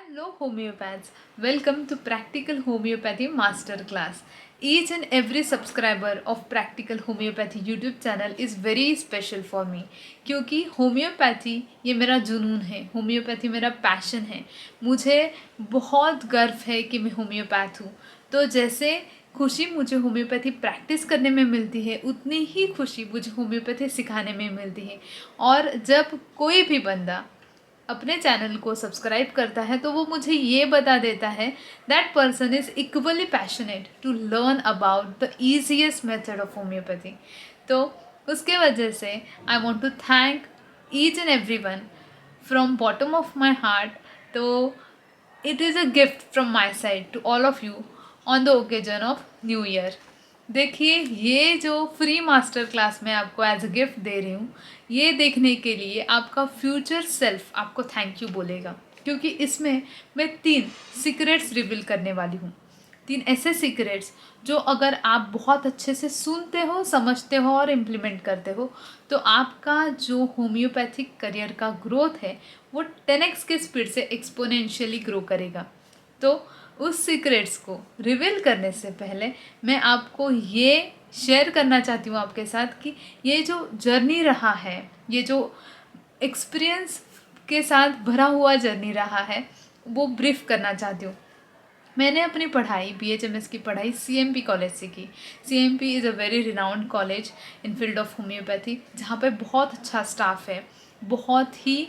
Hello homeopaths, welcome to Practical Homeopathy Masterclass. Each and every subscriber of Practical Homeopathy YouTube channel is very special for me क्योंकि homeopathy ये मेरा जुनून है, homeopathy मेरा passion है। मुझे बहुत गर्व है कि मैं होम्योपैथ हूँ। तो जैसे खुशी मुझे होम्योपैथी प्रैक्टिस करने में मिलती है उतनी ही खुशी मुझे होम्योपैथी सिखाने में मिलती है। और जब कोई भी बंदा अपने चैनल को सब्सक्राइब करता है तो वो मुझे ये बता देता है that person is equally passionate to learn about the easiest method of homeopathy. तो उसके वजह से I want to thank each and every one from bottom of my heart. तो it is a gift from my side to all of you on the occasion of new year. देखिए, ये जो free master class मैं आपको as a gift दे रही हूँ, ये देखने के लिए आपका फ्यूचर सेल्फ आपको थैंक यू बोलेगा, क्योंकि इसमें मैं 3 सीक्रेट्स रिवील करने वाली हूँ। 3 ऐसे सीक्रेट्स जो अगर आप बहुत अच्छे से सुनते हो, समझते हो और इम्प्लीमेंट करते हो तो आपका जो होम्योपैथिक करियर का ग्रोथ है वो 10x के स्पीड से एक्सपोनेंशियली ग्रो करेगा। तो उस सीक्रेट्स को रिवील करने से पहले मैं आपको ये शेयर करना चाहती हूँ आपके साथ कि ये जो जर्नी रहा है, ये जो एक्सपीरियंस के साथ भरा हुआ जर्नी रहा है, वो ब्रीफ करना चाहती हूँ। मैंने अपनी पढ़ाई BHMS की पढ़ाई CMP कॉलेज से की। CMP is a very renowned college in field of homeopathy, जहाँ पे बहुत अच्छा स्टाफ है। बहुत ही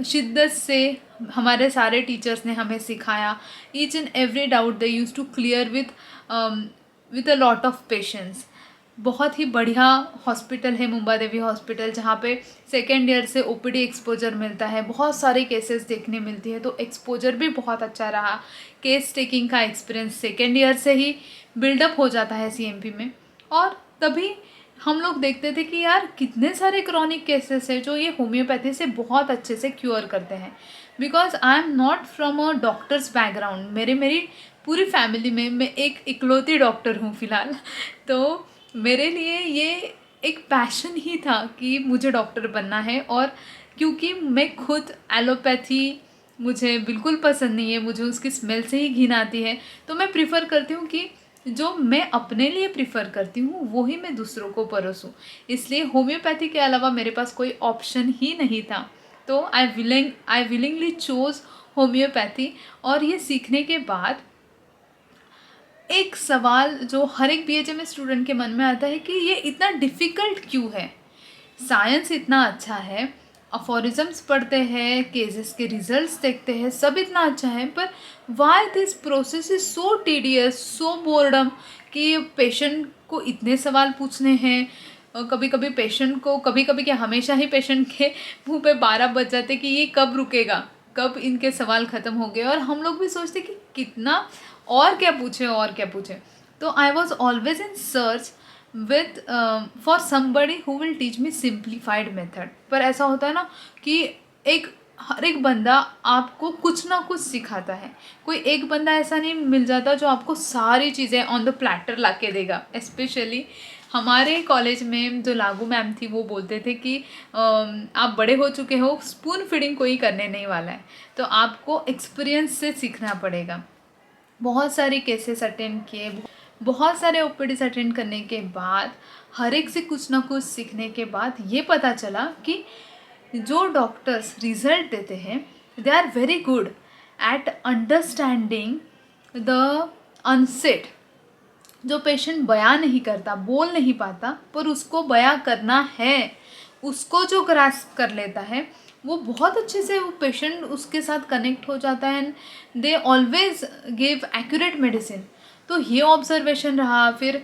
शिद्दत से हमारे सारे टीचर्स ने हमें सिखाया। Each and every doubt they use to clear with a lot of patience. बहुत ही बढ़िया हॉस्पिटल है मुंबा देवी हॉस्पिटल, जहाँ पे सेकेंड ईयर से OPD एक्सपोजर मिलता है, बहुत सारे केसेस देखने मिलती है। तो एक्सपोजर भी बहुत अच्छा रहा। केस टेकिंग का एक्सपीरियंस सेकेंड ईयर से ही बिल्डअप हो जाता है CMP में। और तभी हम लोग देखते थे कि यार कितने सारे क्रॉनिक केसेस हैं जो ये होम्योपैथी से बहुत अच्छे से क्योर करते हैं। Because I am not from a doctor's background. मेरी पूरी फैमिली में मैं एक इकलौती डॉक्टर हूँ फ़िलहाल। तो मेरे लिए ये एक पैशन ही था कि मुझे डॉक्टर बनना है। और क्योंकि मैं खुद एलोपैथी मुझे बिल्कुल पसंद नहीं है, मुझे उसकी स्मेल से ही घिन आती है, तो मैं प्रिफ़र करती हूँ कि जो मैं अपने लिए प्रिफ़र करती हूँ वो ही मैं दूसरों को परोसूँ। इसलिए होम्योपैथी के अलावा मेरे पास कोई ऑप्शन ही नहीं था। तो आई विलिंगली चोज़ होम्योपैथी। और ये सीखने के बाद एक सवाल जो हर एक BHMS स्टूडेंट के मन में आता है कि ये इतना डिफ़िकल्ट क्यों है। साइंस इतना अच्छा है, अफोरिज़म्स पढ़ते हैं, केसेस के रिजल्ट्स देखते हैं, सब इतना अच्छा है, पर why this process is so tedious, so boredom कि पेशेंट को इतने सवाल पूछने हैं। कभी कभी पेशेंट को, कभी कभी क्या हमेशा ही पेशेंट के मुंह पे 12 बज जाते कि ये कब रुकेगा, कब इनके सवाल ख़त्म हो गए। और हम लोग भी सोचते कि कितना और क्या पूछे और क्या पूछे। तो I was always in search with for somebody who will teach me simplified method. पर ऐसा होता है ना कि हर एक बंदा आपको कुछ ना कुछ सिखाता है। कोई एक बंदा ऐसा नहीं मिल जाता जो आपको सारी चीज़ें ऑन द प्लेटर ला के देगा। स्पेशली हमारे कॉलेज में जो लागू मैम थी वो बोलते थे कि आप बड़े हो चुके हो, स्पून फीडिंग कोई करने नहीं वाला है, तो आपको एक्सपीरियंस से सीखना पड़ेगा। बहुत सारे केसेस अटेंड किए, बहुत सारे OPDs अटेंड करने के बाद, हर एक से कुछ ना कुछ सीखने के बाद ये पता चला कि जो डॉक्टर्स रिजल्ट देते हैं they are very good at understanding the unsaid. जो पेशेंट बयां नहीं करता, बोल नहीं पाता, पर उसको बयां करना है, उसको जो ग्रास्प कर लेता है वो बहुत अच्छे से वो पेशेंट उसके साथ कनेक्ट हो जाता है and they always give accurate medicine. तो ये ऑब्जर्वेशन रहा। फिर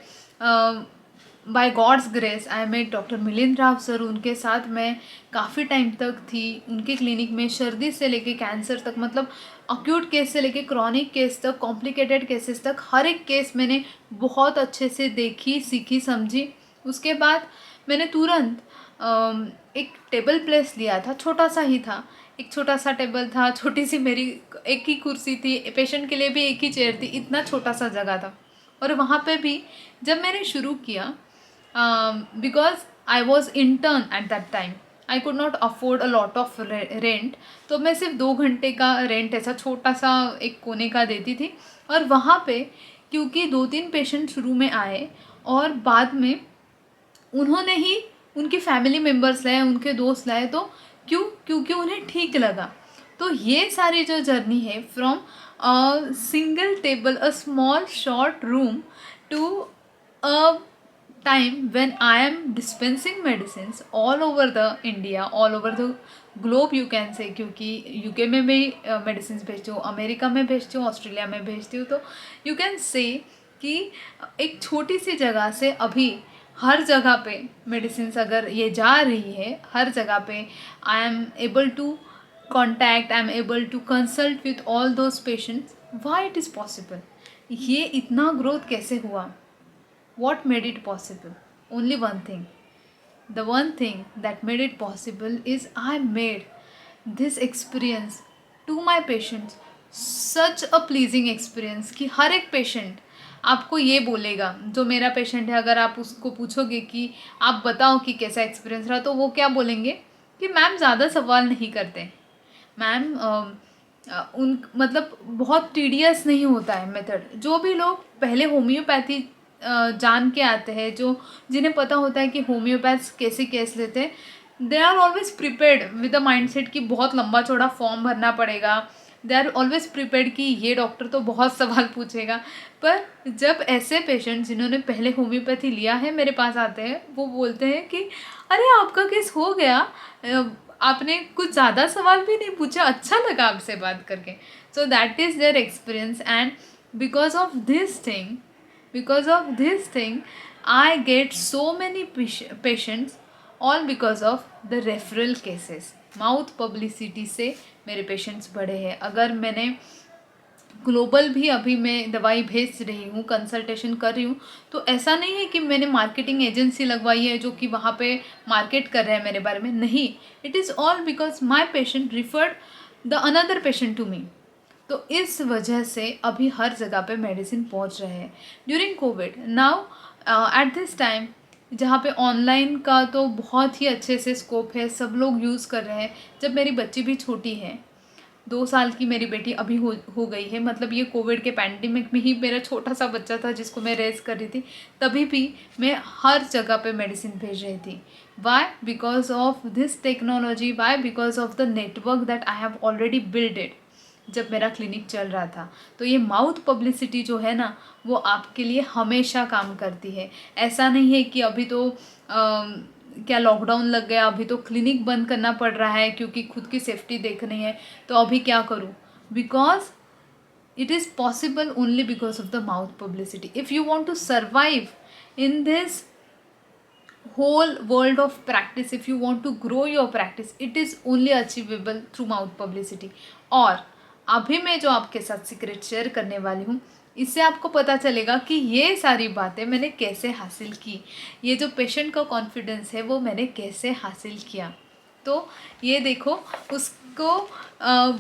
by God's grace I met doctor Milind Rao sir. उनके साथ मैं काफ़ी टाइम तक थी उनके क्लिनिक में, सर्दी से लेके कैंसर तक, मतलब अक्यूट केस से लेके क्रॉनिक केस तक, कॉम्प्लिकेटेड केसेस तक, हर एक केस मैंने बहुत अच्छे से देखी, सीखी, समझी। उसके बाद मैंने तुरंत एक टेबल प्लेस लिया था, छोटा सा ही था, एक छोटा सा टेबल था, छोटी सी मेरी एक ही कुर्सी थी, पेशेंट के लिए भी एक ही चेयर थी, इतना छोटा सा जगह था। और वहाँ पे भी जब मैंने शुरू किया, because I was intern at that time, I could not afford a lot of rent, तो मैं सिर्फ 2 घंटे का रेंट ऐसा छोटा सा एक कोने का देती थी। और वहाँ पे क्योंकि 2-3 पेशेंट शुरू में आए और बाद में उन्होंने ही उनकी फैमिली मेम्बर्स लाए, उनके दोस्त लाए, तो क्यों? क्योंकि उन्हें ठीक लगा। तो ये सारी जो जर्नी है from a single table, a small short room, to a time when I am dispensing medicines all over the India, all over the globe you can say, क्योंकि यूके में भी मेडिसिन भेजती हूँ, अमेरिका में भेजती हूँ, Australia में भेजती हूँ, तो यू कैन से कि एक छोटी सी जगह से अभी हर जगह पे मेडिसिन अगर ये जा रही है, हर जगह पे I am able to contact, I am able to consult with all those patients. Why it is possible? ये इतना ग्रोथ कैसे हुआ? What made it possible? Only one thing. The one thing that made it possible is I made this experience to my patients such a pleasing experience कि हर एक patient आपको ये बोलेगा, जो मेरा पेशेंट है, अगर आप उसको पूछोगे कि आप बताओ कि कैसा एक्सपीरियंस रहा, तो वो क्या बोलेंगे कि मैम ज़्यादा सवाल नहीं करते, मैम उन मतलब बहुत टीडियस नहीं होता है मेथड। जो भी लोग पहले होम्योपैथी जान के आते हैं, जो जिन्हें पता होता है कि होम्योपैथ्स कैसे केस लेते हैं, they are always prepared with the mindset कि बहुत लंबा चौड़ा फॉर्म भरना पड़ेगा। दे आर ऑलवेज प्रिपेयर्ड कि ये डॉक्टर तो बहुत सवाल पूछेगा। पर जब ऐसे पेशेंट जिन्होंने पहले होम्योपैथी लिया है मेरे पास आते हैं, वो बोलते हैं कि अरे आपका केस हो गया, आपने कुछ ज़्यादा सवाल भी नहीं पूछा, अच्छा लगा आपसे बात करके। So that is their experience, and because of this thing, I get so many patients, all because of the referral cases. Mouth publicity से मेरे पेशेंट्स बढ़े हैं। अगर मैंने ग्लोबल भी अभी मैं दवाई भेज रही हूँ, कंसल्टेशन कर रही हूँ, तो ऐसा नहीं है कि मैंने मार्केटिंग एजेंसी लगवाई है जो कि वहाँ पे मार्केट कर रहे हैं मेरे बारे में, नहीं। It is all because my patient referred the another patient to me. तो इस वजह से अभी हर जगह पे मेडिसिन पहुंच रहे हैं। During Covid, now at this time, जहाँ पे ऑनलाइन का तो बहुत ही अच्छे से स्कोप है, सब लोग यूज़ कर रहे हैं। जब मेरी बच्ची भी छोटी है, 2 साल की मेरी बेटी अभी हो गई है, मतलब ये कोविड के पैंडमिक में ही मेरा छोटा सा बच्चा था जिसको मैं रेस कर रही थी, तभी भी मैं हर जगह पे मेडिसिन भेज रही थी। Why? Because of this technology, why? Because of the network that I have already build it जब मेरा क्लिनिक चल रहा था। तो ये माउथ पब्लिसिटी जो है ना, वो आपके लिए हमेशा काम करती है। ऐसा नहीं है कि अभी तो क्या लॉकडाउन लग गया, अभी तो क्लिनिक बंद करना पड़ रहा है क्योंकि खुद की सेफ्टी देखनी है, तो अभी क्या करूँ? Because it is possible only because of the mouth publicity. If you want to survive in this whole world of practice, if you want to grow your practice, it is only achievable through mouth publicity. और अभी मैं जो आपके साथ secret share करने वाली हूँ, इससे आपको पता चलेगा कि ये सारी बातें मैंने कैसे हासिल की, ये जो पेशेंट का कॉन्फिडेंस है वो मैंने कैसे हासिल किया। तो ये देखो, उसको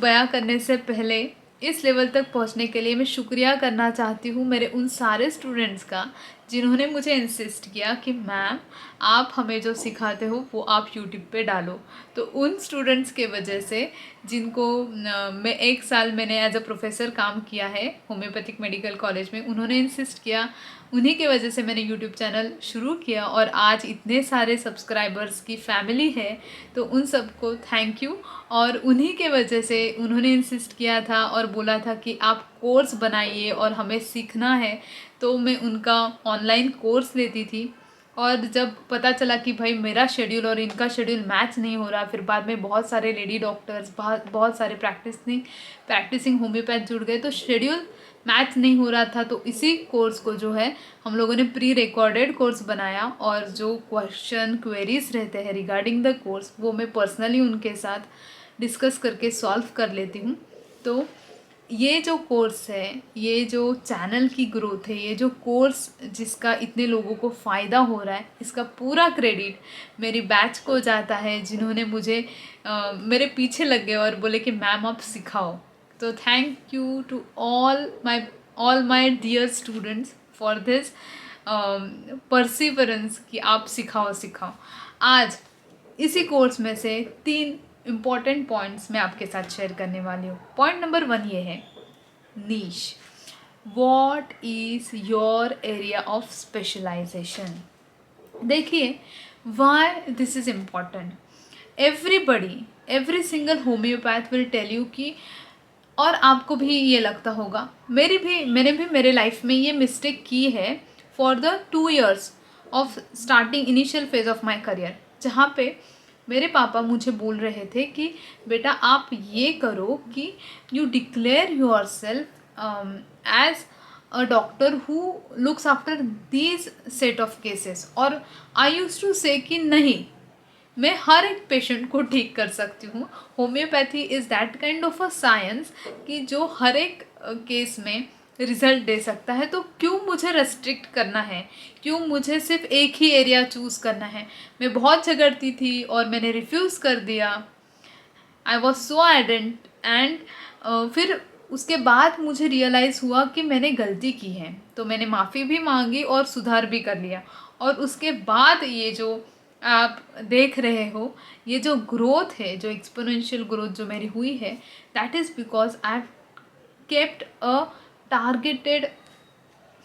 बयां करने से पहले इस लेवल तक पहुंचने के लिए मैं शुक्रिया करना चाहती हूँ मेरे उन सारे स्टूडेंट्स का जिन्होंने मुझे इंसिस्ट किया कि मैम आप हमें जो सिखाते हो वो आप यूट्यूब पे डालो। तो उन स्टूडेंट्स के वजह से जिनको मैं 1 साल मैंने एज अ प्रोफेसर काम किया है होम्योपैथिक मेडिकल कॉलेज में, उन्होंने इंसिस्ट किया, उन्हीं के वजह से मैंने यूट्यूब चैनल शुरू किया और आज इतने सारे सब्सक्राइबर्स की फैमिली है। तो उन सबको थैंक यू। और उन्हीं के वजह से उन्होंने इंसिस्ट किया था और बोला था कि आप कोर्स बनाइए और हमें सीखना है, तो मैं उनका ऑनलाइन कोर्स लेती थी। और जब पता चला कि भाई मेरा शेड्यूल और इनका शेड्यूल मैच नहीं हो रहा, फिर बाद में बहुत सारे लेडी डॉक्टर्स, बहुत सारे प्रैक्टिसिंग होम्योपैथ जुड़ गए, तो शेड्यूल मैच नहीं हो रहा था। तो इसी कोर्स को जो है हम लोगों ने प्री रिकॉर्डेड कोर्स बनाया, और जो क्वेश्चन क्वेरीज रहते हैं रिगार्डिंग द कोर्स वो मैं पर्सनली उनके साथ डिस्कस करके सॉल्व कर लेती हूँ। तो ये जो कोर्स है, ये जो चैनल की ग्रोथ है, ये जो कोर्स जिसका इतने लोगों को फ़ायदा हो रहा है, इसका पूरा क्रेडिट मेरी बैच को जाता है जिन्होंने मुझे मेरे पीछे लग गए और बोले कि मैम आप सिखाओ। तो thank you to all my dear students for this perseverance कि आप सिखाओ। आज इसी कोर्स में से 3 इम्पॉर्टेंट पॉइंट्स मैं आपके साथ शेयर करने वाली हूँ। पॉइंट नंबर 1 ये है, niche. What is your area of specialisation? देखिए, why this is important. Everybody, every single homeopath will tell you कि, और आपको भी ये लगता होगा, मैंने भी मेरे लाइफ में ये मिस्टेक की है for the 2 years of starting initial phase of my career, जहाँ पे मेरे पापा मुझे बोल रहे थे कि बेटा आप ये करो कि you declare yourself as a doctor who looks after these set of cases. और आई यूज टू से कि नहीं, मैं हर एक पेशेंट को ठीक कर सकती हूँ। Homeopathy is that kind of a science कि जो हर एक केस में रिजल्ट दे सकता है, तो क्यों मुझे रेस्ट्रिक्ट करना है, क्यों मुझे सिर्फ एक ही एरिया चूज़ करना है। मैं बहुत झगड़ती थी और मैंने रिफ्यूज़ कर दिया। आई वॉज सो एडेंट एंड फिर उसके बाद मुझे रियलाइज़ हुआ कि मैंने गलती की है, तो मैंने माफ़ी भी मांगी और सुधार भी कर लिया। और उसके बाद ये जो आप देख रहे हो, ये जो ग्रोथ है, जो एक्सपोनेंशियल ग्रोथ जो मेरी हुई है, that is because I have kept a targeted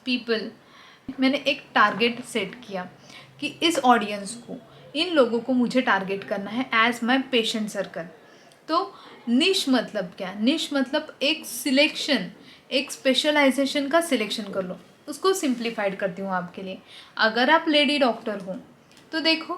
people. मैंने एक टारगेट सेट किया कि इस ऑडियंस को, इन लोगों को मुझे टारगेट करना है एज माई पेशेंट सर्कल। तो निश मतलब क्या? निश मतलब एक सिलेक्शन, एक स्पेशलाइजेशन का सिलेक्शन कर लो। उसको सिंप्लीफाइड करती हूँ आपके लिए। अगर आप लेडी डॉक्टर हो तो देखो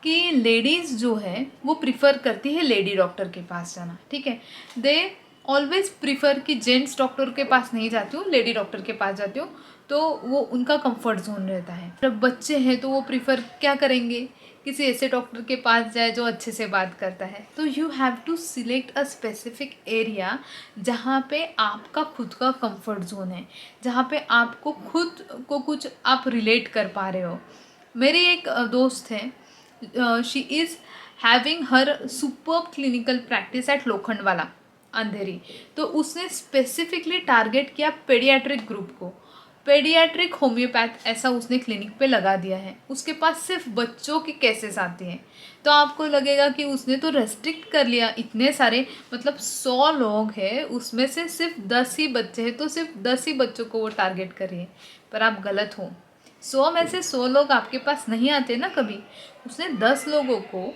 कि लेडीज़ जो है वो प्रिफ़र करती है लेडी डॉक्टर के पास जाना, ठीक है। दे ऑलवेज प्रिफ़र कि जेंट्स डॉक्टर के पास नहीं जाती हूँ, लेडी डॉक्टर के पास जाती हूँ, तो वो उनका कंफर्ट जोन रहता है। जब बच्चे हैं तो वो प्रिफ़र क्या करेंगे, किसी ऐसे डॉक्टर के पास जाए जो अच्छे से बात करता है। तो you have to select a specific area जहाँ पे आपका खुद का कंफर्ट जोन है, जहाँ पे आपको खुद को कुछ आप रिलेट कर पा रहे हो। मेरी एक दोस्त है, she is having her superb clinical practice at Lokhandwala Andheri. तो उसने स्पेसिफिकली टारगेट किया पेडियाट्रिक ग्रुप को। पेडियाट्रिक होम्योपैथ ऐसा उसने क्लिनिक पे लगा दिया है। उसके पास सिर्फ बच्चों की केसेस आती हैं। तो आपको लगेगा कि उसने तो रेस्ट्रिक्ट कर लिया, इतने सारे, मतलब 100 लोग हैं, उसमें से सिर्फ 10 ही बच्चे हैं, तो सिर्फ 10 ही बच्चों को वो टारगेट कर रही है। पर आप गलत हो। 100 में से 100 लोग आपके पास नहीं आते ना कभी। उसने 10 लोगों को,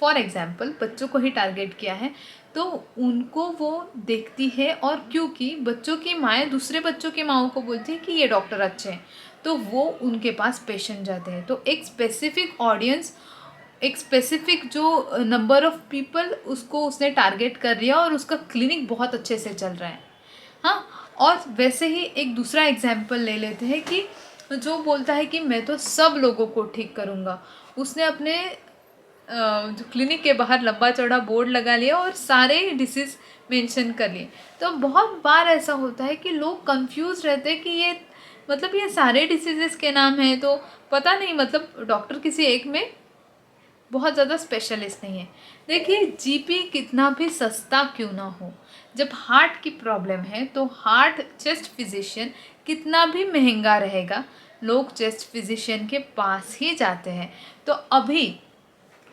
फॉर एग्जाम्पल बच्चों को ही टारगेट किया है, तो उनको वो देखती है। और क्योंकि बच्चों की माएँ दूसरे बच्चों की माँओं को बोलती है कि ये डॉक्टर अच्छे हैं, तो वो उनके पास पेशेंट जाते हैं। तो एक स्पेसिफिक ऑडियंस, एक स्पेसिफिक जो नंबर ऑफ पीपल, उसको उसने टारगेट कर लिया और उसका क्लिनिक बहुत अच्छे से चल रहा है। हाँ, और वैसे ही एक दूसरा एग्जाम्पल ले लेते हैं कि जो बोलता है कि मैं तो सब लोगों को ठीक करूँगा। उसने अपने जो क्लिनिक के बाहर लंबा चौड़ा बोर्ड लगा लिया और सारे डिसीज़ मेंशन कर लिए। तो बहुत बार ऐसा होता है कि लोग कंफ्यूज रहते हैं कि ये, मतलब ये सारे डिसीज़ेस के नाम हैं, तो पता नहीं, मतलब डॉक्टर किसी एक में बहुत ज़्यादा स्पेशलिस्ट नहीं है। देखिए, जीपी कितना भी सस्ता क्यों ना हो, जब हार्ट की प्रॉब्लम है तो हार्ट चेस्ट फिजिशियन कितना भी महंगा रहेगा, लोग चेस्ट फिजिशियन के पास ही जाते हैं। तो अभी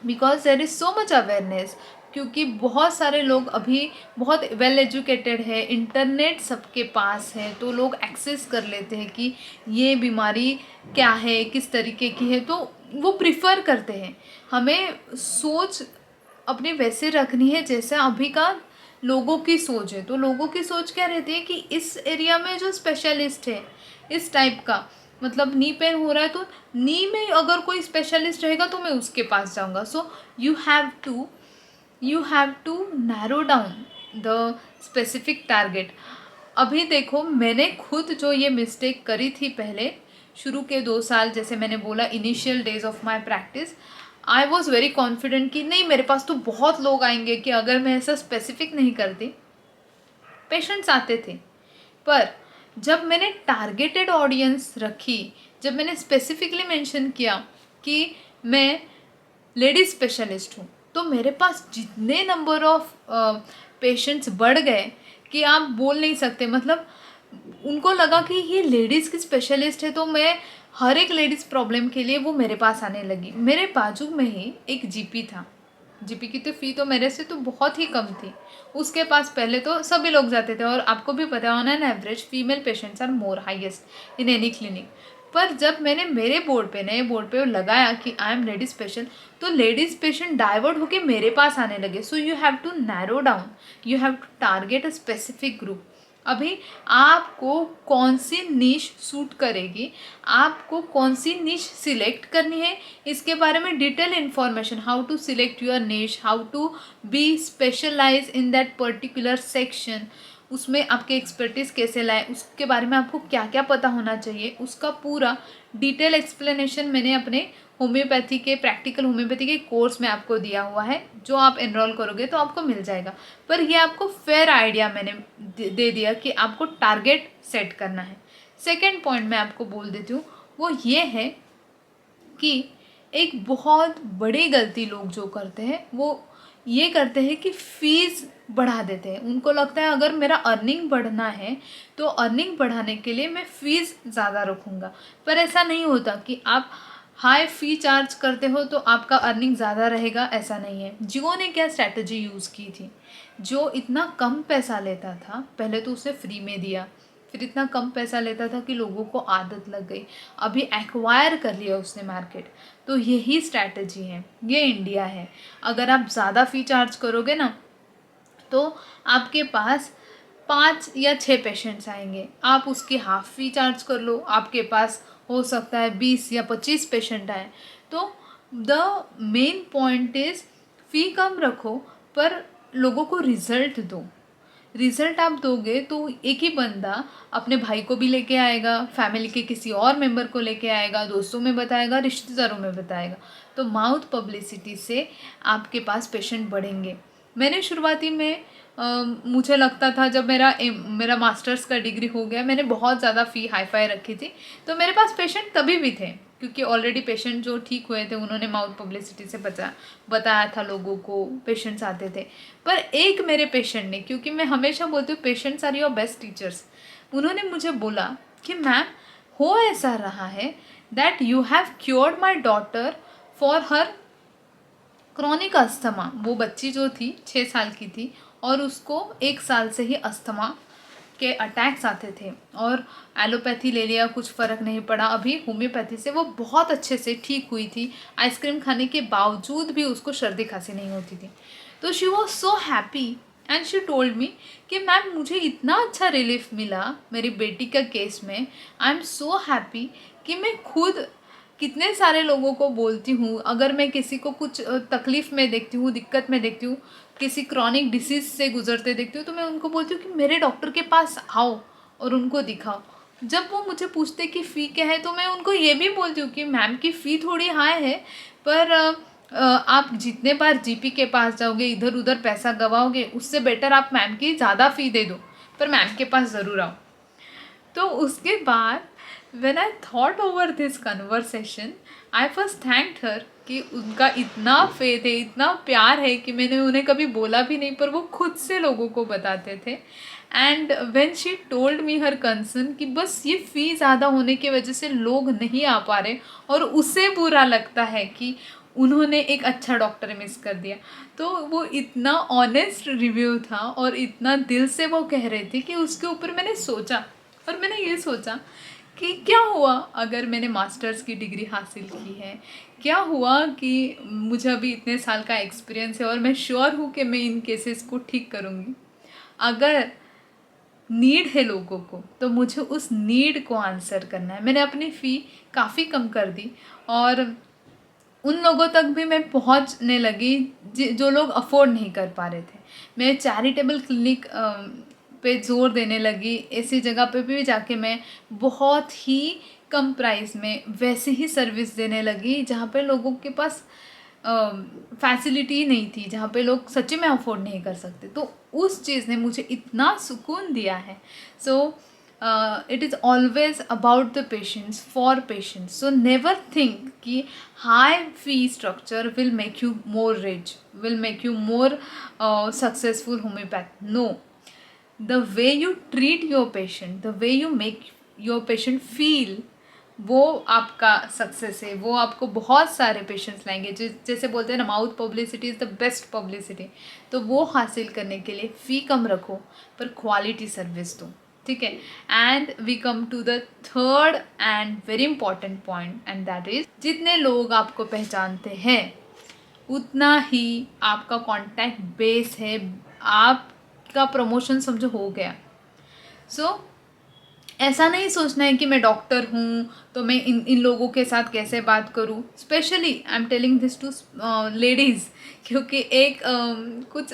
because there is so much awareness, क्योंकि बहुत सारे लोग अभी बहुत वेल एजुकेटेड है, इंटरनेट सबके पास है, तो लोग एक्सेस कर लेते हैं कि ये बीमारी क्या है, किस तरीके की है, तो वो प्रिफ़र करते हैं। हमें सोच अपनी वैसे रखनी है जैसा अभी का लोगों की सोच है। तो लोगों की सोच क्या रहती है कि इस एरिया में जो स्पेशलिस्ट है इस टाइप का, मतलब नी पेन हो रहा है तो नी में अगर कोई स्पेशलिस्ट रहेगा तो मैं उसके पास जाऊंगा। So you have to narrow down the specific target. अभी देखो, मैंने खुद जो ये मिस्टेक करी थी पहले, शुरू के 2 साल, जैसे मैंने बोला initial days of my practice, I was very confident कि नहीं, मेरे पास तो बहुत लोग आएंगे, कि अगर मैं ऐसा स्पेसिफिक नहीं करती, पेशेंट्स आते थे। पर जब मैंने टारगेटेड ऑडियंस रखी, जब मैंने स्पेसिफिकली मेंशन किया कि मैं लेडी स्पेशलिस्ट हूँ, तो मेरे पास जितने नंबर ऑफ पेशेंट्स बढ़ गए कि आप बोल नहीं सकते। मतलब उनको लगा कि ये लेडीज़ की स्पेशलिस्ट है, तो मैं हर एक लेडीज़ प्रॉब्लम के लिए वो मेरे पास आने लगी। मेरे बाजू में ही एक जीपी था। जीपी की तो फ़ी तो मेरे से तो बहुत ही कम थी। उसके पास पहले तो सभी लोग जाते थे, और आपको भी पता है on an average female patients are more highest in any clinic. पर जब मैंने मेरे बोर्ड पे, नए बोर्ड पे लगाया कि आई एम लेडीज़ पेशेंट, तो लेडीज़ पेशेंट डाइवर्ट होके मेरे पास आने लगे। So you have to narrow down, you have to target a specific group. अभी आपको कौन सी नीश सूट करेगी, आपको कौन सी नीश सिलेक्ट करनी है, इसके बारे में detail information, how to select your niche, how to be specialise in that particular section, उसमें आपके एक्सपर्टीज़ कैसे लाए, उसके बारे में आपको क्या क्या पता होना चाहिए, उसका पूरा डिटेल एक्सप्लेनेशन मैंने अपने होम्योपैथी के, प्रैक्टिकल होम्योपैथी के कोर्स में आपको दिया हुआ है, जो आप एनरोल करोगे तो आपको मिल जाएगा। पर ये आपको फेयर आइडिया मैंने दे दिया कि आपको टारगेट सेट करना है। सेकेंड पॉइंट मैं आपको बोल देती हूँ, वो ये है कि एक बहुत बड़ी गलती लोग जो करते हैं वो ये करते हैं कि फ़ीस बढ़ा देते हैं। उनको लगता है अगर मेरा अर्निंग बढ़ना है तो अर्निंग बढ़ाने के लिए मैं फ़ीस ज़्यादा रखूँगा। पर ऐसा नहीं होता कि आप हाई फ़ी चार्ज करते हो तो आपका अर्निंग ज़्यादा रहेगा, ऐसा नहीं है। जियो ने क्या स्ट्रैटेजी यूज़ की थी, जो इतना कम पैसा लेता था, पहले तो उसे फ्री में दिया, फिर इतना कम पैसा लेता था कि लोगों को आदत लग गई, अभी एक्वायर कर लिया उसने मार्केट। तो यही स्ट्रैटेजी है, ये इंडिया है। अगर आप ज़्यादा फ़ी चार्ज करोगे ना तो आपके पास 5 या 6 पेशेंट्स आएंगे, आप उसकी हाफ फ़ी चार्ज कर लो, आपके पास हो सकता है 20 या 25 पेशेंट आए। तो द मेन पॉइंट इज़ फ़ी कम रखो पर लोगों को रिज़ल्ट दो। रिज़ल्ट आप दोगे तो एक ही बंदा अपने भाई को भी लेके आएगा, फैमिली के किसी और मेंबर को लेके आएगा, दोस्तों में बताएगा, रिश्तेदारों में बताएगा। तो माउथ पब्लिसिटी से आपके पास पेशेंट बढ़ेंगे। मैंने शुरुआती में मुझे लगता था, जब मेरा मास्टर्स का डिग्री हो गया, मैंने बहुत ज़्यादा फ़ी हाई फाई रखी थी, तो मेरे पास पेशेंट तभी भी थे क्योंकि ऑलरेडी पेशेंट जो ठीक हुए थे उन्होंने माउथ पब्लिसिटी से बताया था लोगों को, पेशेंट्स आते थे। पर एक मेरे पेशेंट ने, क्योंकि मैं हमेशा बोलती हूँ patients are your best teachers, उन्होंने मुझे बोला कि मैम हो ऐसा रहा है that you have cured my daughter for her chronic asthma. वो बच्ची जो थी 6 साल की थी और उसको 1 साल से ही अस्थमा के अटैक्स आते थे, और एलोपैथी ले लिया, कुछ फ़र्क नहीं पड़ा। अभी होम्योपैथी से वो बहुत अच्छे से ठीक हुई थी, आइसक्रीम खाने के बावजूद भी उसको सर्दी खांसी नहीं होती थी। तो she was so happy and she told me कि मैम मुझे इतना अच्छा रिलीफ मिला मेरी बेटी का केस में, आई एम सो हैप्पी कि मैं खुद कितने सारे लोगों को बोलती हूँ, अगर मैं किसी को कुछ तकलीफ़ में देखती हूँ, दिक्कत में देखती हूँ, किसी क्रॉनिक डिसीज़ से गुजरते देखती हूँ, तो मैं उनको बोलती हूँ कि मेरे डॉक्टर के पास आओ और उनको दिखाओ। जब वो मुझे पूछते कि फ़ी क्या है, तो मैं उनको ये भी बोलती हूँ कि मैम की फ़ी थोड़ी हाई है, पर आप जितने बार जीपी के पास जाओगे, इधर उधर पैसा गवाओगे, उससे बेटर आप मैम की ज़्यादा फ़ी दे दो, पर मैम के पास ज़रूर आओ। तो उसके बाद when I thought over this conversation, I first thanked her कि उनका इतना फेथ है, इतना प्यार है कि मैंने उन्हें कभी बोला भी नहीं, पर वो खुद से लोगों को बताते थे। And when she told me her concern कि बस ये फ़ी ज़्यादा होने की वजह से लोग नहीं आ पा रहे, और उसे बुरा लगता है कि उन्होंने एक अच्छा डॉक्टर मिस कर दिया। तो वो इतना ऑनेस्ट रिव्यू था और इतना दिल से वो कह रहे थे कि उसके ऊपर मैंने सोचा, और मैंने ये सोचा कि क्या हुआ अगर मैंने मास्टर्स की डिग्री हासिल की है, क्या हुआ कि मुझे अभी इतने साल का एक्सपीरियंस है और मैं श्योर हूँ कि मैं इन केसेस को ठीक करूँगी। अगर नीड है लोगों को तो मुझे उस नीड को आंसर करना है। मैंने अपनी फ़ी काफ़ी कम कर दी और उन लोगों तक भी मैं पहुंचने लगी जो लोग अफोर्ड नहीं कर पा रहे थे। मैं चैरिटेबल क्लिनिक पे ज़ोर देने लगी, ऐसी जगह पे भी जाके मैं बहुत ही कम प्राइस में वैसे ही सर्विस देने लगी जहाँ पे लोगों के पास फैसिलिटी नहीं थी, जहाँ पे लोग सच्ची में अफोर्ड नहीं कर सकते। तो उस चीज़ ने मुझे इतना सुकून दिया है। सो it is always about the patients, for patients. So never think कि high fee structure will make you more rich, will make you more successful homeopath. No, the way you treat your patient, the way you make your patient feel, वो आपका success है। वो आपको बहुत सारे patients लाएंगे। जैसे बोलते हैं ना, mouth publicity is the best publicity. तो वो हासिल करने के लिए फ़ी कम रखो पर क्वालिटी सर्विस दो, ठीक है। And we come to the third and very important point, and that is जितने लोग आपको पहचानते हैं उतना ही आपका कॉन्टैक्ट बेस है, आपका प्रमोशन समझो हो गया। सो ऐसा नहीं सोचना है कि मैं डॉक्टर हूँ तो मैं इन लोगों के साथ कैसे बात करूँ। Specially I am telling this to ladies, क्योंकि एक कुछ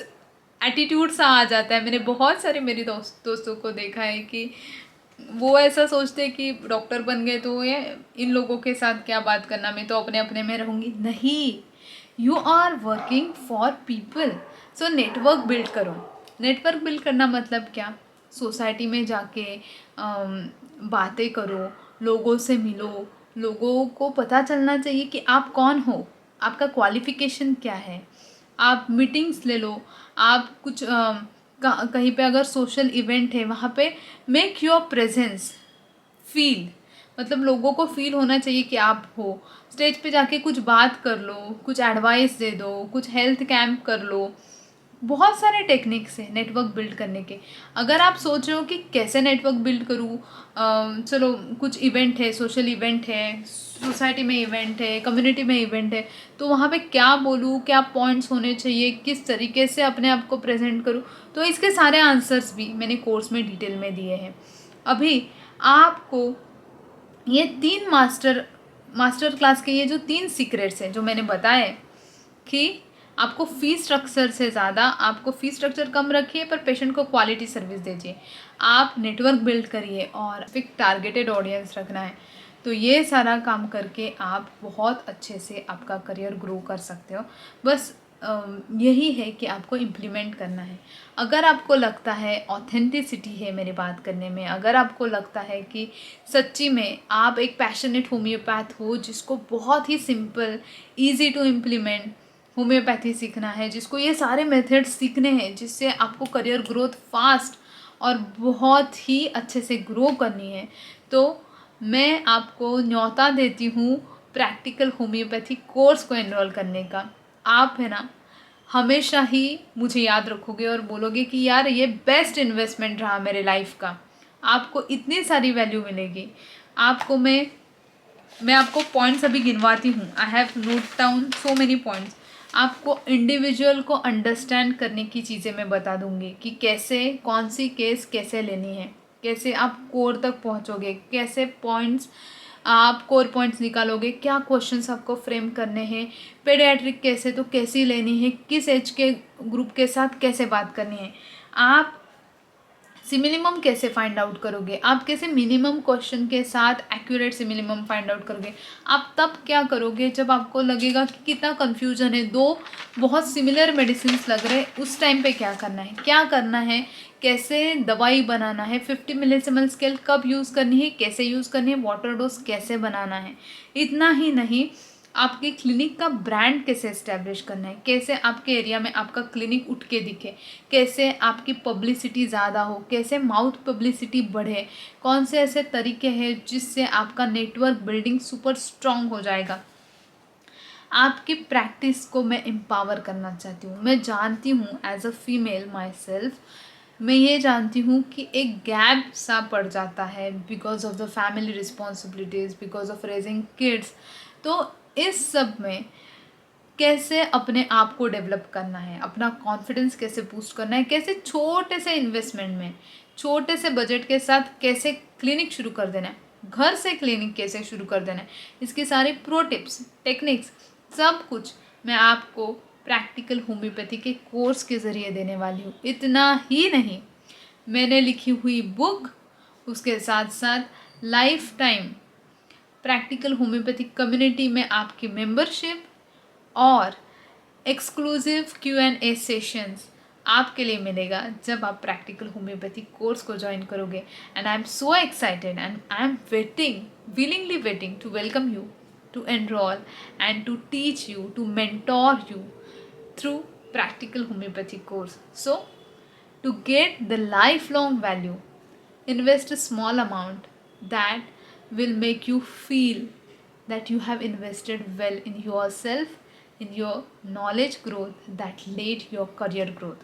एटीट्यूड सा आ जाता है। मैंने बहुत सारे मेरी दोस्तों को देखा है कि वो ऐसा सोचते हैं कि डॉक्टर बन गए तो ये इन लोगों के साथ क्या बात करना, मैं तो अपने अपने में रहूँगी। नहीं, you are working for people. So network build करो। नेटवर्क बिल्ड करना मतलब क्या? सोसाइटी में जाके बातें करो, लोगों से मिलो। लोगों को पता चलना चाहिए कि आप कौन हो, आपका क्वालिफ़िकेशन क्या है। आप मीटिंग्स ले लो, आप कुछ कहीं पे अगर सोशल इवेंट है वहाँ पे मेक योर प्रेजेंस फील, मतलब लोगों को फील होना चाहिए कि आप हो। स्टेज पे जाके कुछ बात कर लो, कुछ एडवाइस दे दो, कुछ हेल्थ कैंप कर लो। बहुत सारे टेक्निक्स हैं नेटवर्क बिल्ड करने के। अगर आप सोच रहे हो कि कैसे नेटवर्क बिल्ड करूँ, चलो कुछ इवेंट है, सोशल इवेंट है, सोसाइटी में इवेंट है, कम्युनिटी में इवेंट है, तो वहाँ पे क्या बोलूँ, क्या पॉइंट्स होने चाहिए, किस तरीके से अपने आप को प्रेजेंट करूँ, तो इसके सारे आंसर्स भी मैंने कोर्स में डिटेल में दिए हैं। अभी आपको ये 3 मास्टर क्लास के ये जो 3 सीक्रेट्स हैं जो मैंने बताए कि आपको फ़ी स्ट्रक्चर से ज़्यादा, आपको फ़ी स्ट्रक्चर कम रखिए पर पेशेंट को क्वालिटी सर्विस दीजिए। आप नेटवर्क बिल्ड करिए और एक टारगेटेड ऑडियंस रखना है। तो ये सारा काम करके आप बहुत अच्छे से आपका करियर ग्रो कर सकते हो। बस यही है कि आपको इम्प्लीमेंट करना है। अगर आपको लगता है ऑथेंटिसिटी है मेरी बात करने में, अगर आपको लगता है कि सच्ची में आप एक पैशनेट होम्योपैथ हो जिसको बहुत ही simple, easy to implement homeopathy सीखना है, जिसको ये सारे मेथड्स सीखने हैं जिससे आपको करियर ग्रोथ फास्ट और बहुत ही अच्छे से ग्रो करनी है, तो मैं आपको न्योता देती हूँ प्रैक्टिकल होम्योपैथी कोर्स को एनरोल करने का। आप है ना हमेशा ही मुझे याद रखोगे और बोलोगे कि यार ये बेस्ट इन्वेस्टमेंट रहा मेरे लाइफ का। आपको इतनी सारी वैल्यू मिलेगी। आपको मैं आपको पॉइंट्स अभी गिनवाती हूँ। I have note down so many points. आपको इंडिविजुअल को अंडरस्टैंड करने की चीज़ें मैं बता दूँगी कि कैसे, कौन सी केस कैसे लेनी है, कैसे आप कोर तक पहुँचोगे, कैसे पॉइंट्स आप कोर पॉइंट्स निकालोगे, क्या क्वेश्चंस आपको फ्रेम करने हैं, पेडियाट्रिक कैसे तो कैसी लेनी है, किस एज के ग्रुप के साथ कैसे बात करनी है, आप सिमिनिमम कैसे फाइंड आउट करोगे, आप कैसे मिनिमम क्वेश्चन के साथ एक्यूरेट सिमिनिमम फाइंड आउट करोगे। आप तब क्या करोगे जब आपको लगेगा कि कितना कन्फ्यूजन है, दो बहुत सिमिलर मेडिसिन लग रहे, उस टाइम पे क्या करना है, कैसे दवाई बनाना है, 50 मिलीसिमल स्केल कब यूज़ करनी है, कैसे यूज़ करनी है, वाटर डोज कैसे बनाना है। इतना ही नहीं, आपके क्लिनिक का ब्रांड कैसे इस्टेब्लिश करना है, कैसे आपके एरिया में आपका क्लिनिक उठ के दिखे, कैसे आपकी पब्लिसिटी ज़्यादा हो, कैसे माउथ पब्लिसिटी बढ़े, कौन से ऐसे तरीके हैं जिससे आपका नेटवर्क बिल्डिंग सुपर स्ट्रॉन्ग हो जाएगा। आपकी प्रैक्टिस को मैं एम्पावर करना चाहती हूँ। मैं जानती हूँ as a female myself, मैं ये जानती हूँ कि एक गैप सा पड़ जाता है because of the family responsibilities, because of raising kids. तो इस सब में कैसे अपने आप को डेवलप करना है, अपना कॉन्फिडेंस कैसे बूस्ट करना है, कैसे छोटे से इन्वेस्टमेंट में, छोटे से बजट के साथ कैसे क्लिनिक शुरू कर देना है, घर से क्लिनिक कैसे शुरू कर देना है, इसके सारे प्रो टिप्स, टेक्निक्स, सब कुछ मैं आपको प्रैक्टिकल होम्योपैथी के कोर्स के ज़रिए देने वाली हूँ। इतना ही नहीं, मैंने लिखी हुई बुक, उसके साथ साथ life time practical homeopathic community में आपकी मेंबरशिप और एक्सक्लूसिव Q&A सेशंस आपके लिए मिलेगा जब आप प्रैक्टिकल होम्योपैथी कोर्स को ज्वाइन करोगे। And I am so excited and I am willingly waiting to welcome you, to enroll and to teach you, to mentor you through practical homeopathy course. So to get the lifelong value. Invest a small amount that will make you feel that you have invested well in yourself, in your knowledge growth that led your career growth.